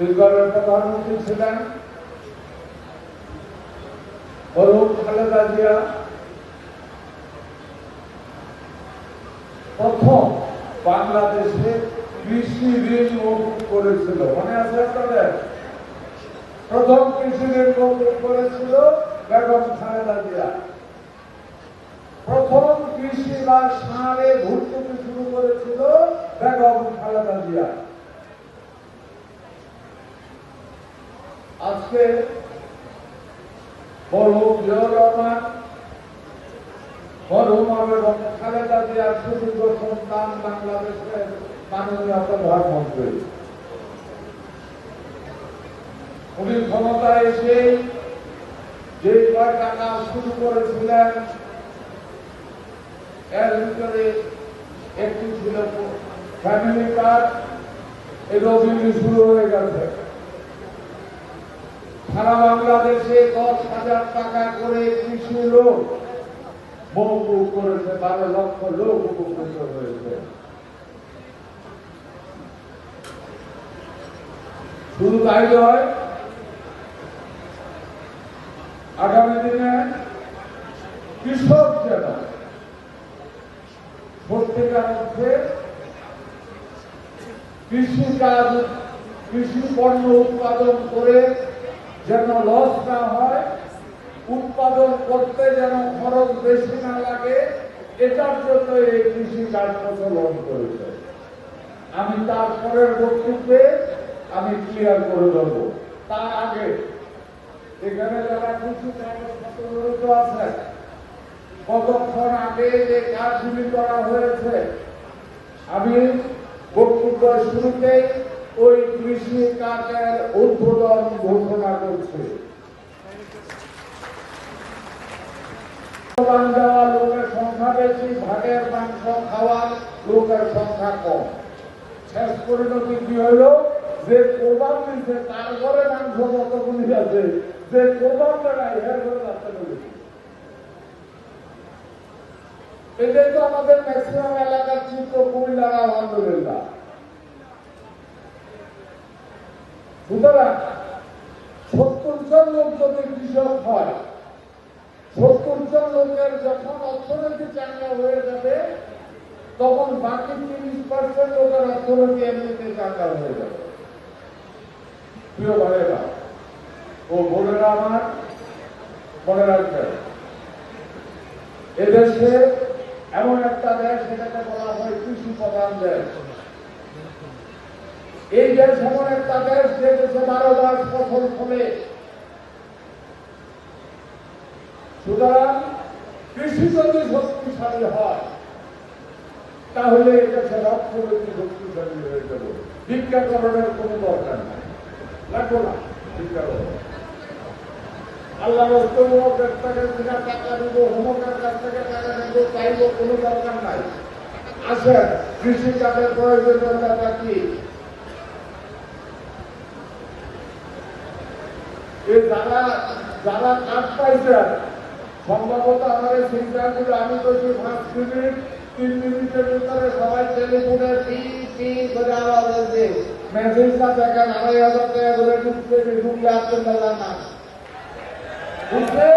ইসরায়েলের প্রধানমন্ত্রী ছিলেন মরহুম খালেদা জিয়া। প্রথম বাংলাদেশে কৃষি ঋণ মৌকুব করেছিল, মনে আছে আপনাদের? প্রথম কৃষি ঋণ মৌকুব করেছিল বেগম খালেদা জিয়া। প্রথম কৃষি বা সারে ভর্তুকি শুরু করেছিল বেগম খালেদা জিয়া। আজকে মরহুম জিয়াউর রহমান, মরহুম বেগম খালেদা জিয়ার সুযোগ্য সন্তান বাংলাদেশের মাননীয় প্রধানমন্ত্রী। উনি ক্ষমতায় এসে যে কয়টা কাজ শুরু করেছিলেন এর ভিতরে একটি ছিল ফ্যামিলি কার্ড। এই অভিযান শুরু হয়ে গেছে। সারা বাংলাদেশে 10,000 টাকা করে কৃষি লোন মৌকুব করেছে, 12 লক্ষ লোক উপকৃত হয়েছে। শুধু তাই নয়, আগামী দিনে কৃষক যেন সত্যিকার অর্থে কৃষিকাজ, কৃষি পণ্য উৎপাদন করে যেন লস না হয়, উৎপাদন করতে যেন খরচ বেশি না লাগে, এটার জন্য এই কৃষি কাজ প্রচলন করেছে। আমি তারপরের বক্তব্যে আমি ক্লিয়ার করে দেব। তার আগে এখানে যারা কৃষি কাজ আছে, কতক্ষণ আগে যে কাজগুলি করা হয়েছে, আমি বক্তব্য শুরুতে ওই কৃষি কাজের উদ্বোধন ঘোষণা করছি। দেওয়া লোকের সংখ্যা বেশি, ভাগের মাংস খাওয়ার লোকের সংখ্যা কম। শেষ পরিণতি কি হইল? যে কোরবান দিচ্ছে তার ঘরে মাংস কতগুলি আছে, যে কোরবান দেয় এর ঘরে রাখতে পেরেছি। এটাই তো আমাদের ম্যাক্সিমাম এলাকার চিত্র, কুমিল্লার আলহামদুলিল্লাহ। সুতরাং 70 জন লোক যদি কৃষক হয়, 70 জন লোকের যখন অর্থনীতি চাঙ্গা হয়ে যাবে, তখন বাকি 30% লোকের অর্থনীতি এমনিতে চাঙ্গা হয়ে যাবে। প্রিয় ভাইয়েরা ও বোনেরা আমার, মনে রাখবেন, এদেশে এমন একটা দেশ, সেটাকে বলা হয় কৃষি প্রধান দেশ। এই দেশ এমন একটা দেশ যে দেশে 12 মাস ফসল ফলে। সুতরাং কৃষি যদি শক্তিশালী হয়, তাহলে এই দেশের অর্থনীতি শক্তিশালী হয়ে যাবে। ভিক্ষাকরণের কোনো দরকার নাই, লাগবো না ভিক্ষাকরণ। আল্লাহ অমুকের থেকে টাকা দিব, অমুকের কাছ থেকে টাকা নেব, চাইব, কোনো দরকার নাই। আসেন, কৃষি কাজের প্রয়োজনীয়তা কি? যারা যারা কাজ পাইছেন, সম্ভবত আমার এই চিন্তাগুলো আমি তো 5 মিনিট 3 মিনিটের ভিতরে সবাই টেলিফোনে করে আওয়াজ হয়েছে, মেসেজটা দেখেন 2,500 টাকা করে ঢুকলে আসছেন দাদা না বুঝছে।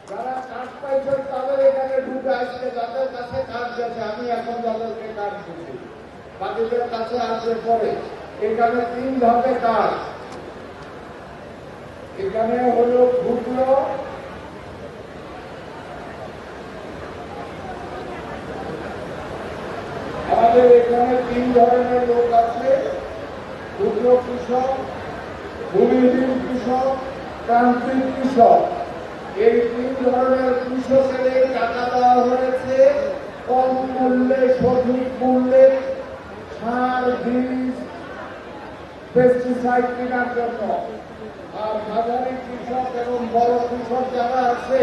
যারা কাজ পাইছেন তাদের এখানে ঢুকে আসছে, যাদের কাছে কাজ গেছে, আমি এখন যাদেরকে কাজ দিচ্ছি, বাকিদের কাছে আসবে পরে। এখানে 3 ধাপে কাজ। এখানে হলো ক্ষুদ্র, আমাদের এখানে 3 ধরনের লোক আছে: ক্ষুদ্র কৃষক, ভূমিহীন কৃষক, প্রান্তিক কৃষক। এই 3 ধরনের কৃষকের টাকা দেওয়া হয়েছে কম মূল্যে, সঠিক মূল্যে সার, বীজ, পেস্টিসাইড কেনার জন্য। আর মাঝারি কৃষক এবং বড় কৃষক যারা আছে,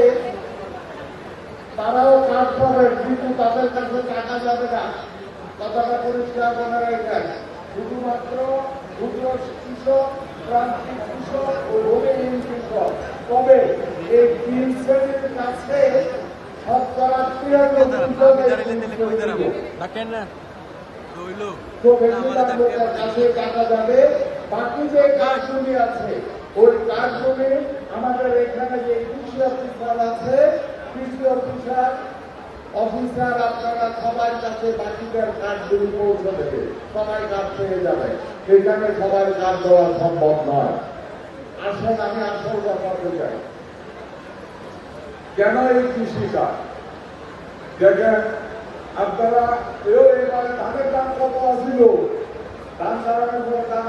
তারাও কাজ পাবে, কিন্তু তাদের কাছে টাকা যাবে না। কথাটা পরিষ্কার মনে রাখবেন। শুধুমাত্র ক্ষুদ্র কৃষক, প্রান্তিক কৃষক ও ভূমিহীন কৃষক। তবে এই 3 শ্রেণীর কাছে শতকরা 93% তো বেশিরভাগ লোকের কাছে টাকা যাবে। বাকি যে কাজগুলি আছে ওই কাজগুলি আমাদের এখানে যে কৃষি অফিসার আছে, কৃষি অফিসার আপনারা সবার কাছে বাকিদের কাজগুলি পৌঁছে দেবে, সবাই কাজ পেয়ে যাবে। এখানে সবাই কাজ দেওয়া সম্ভব নয়। আসেন আমি আসল কথাতে যাই, কেন এই কৃষিকাজ দেখেন আপনারা। এবারে ধানের দাম কত আসছিল, ধান ছাড়ানোর পর দাম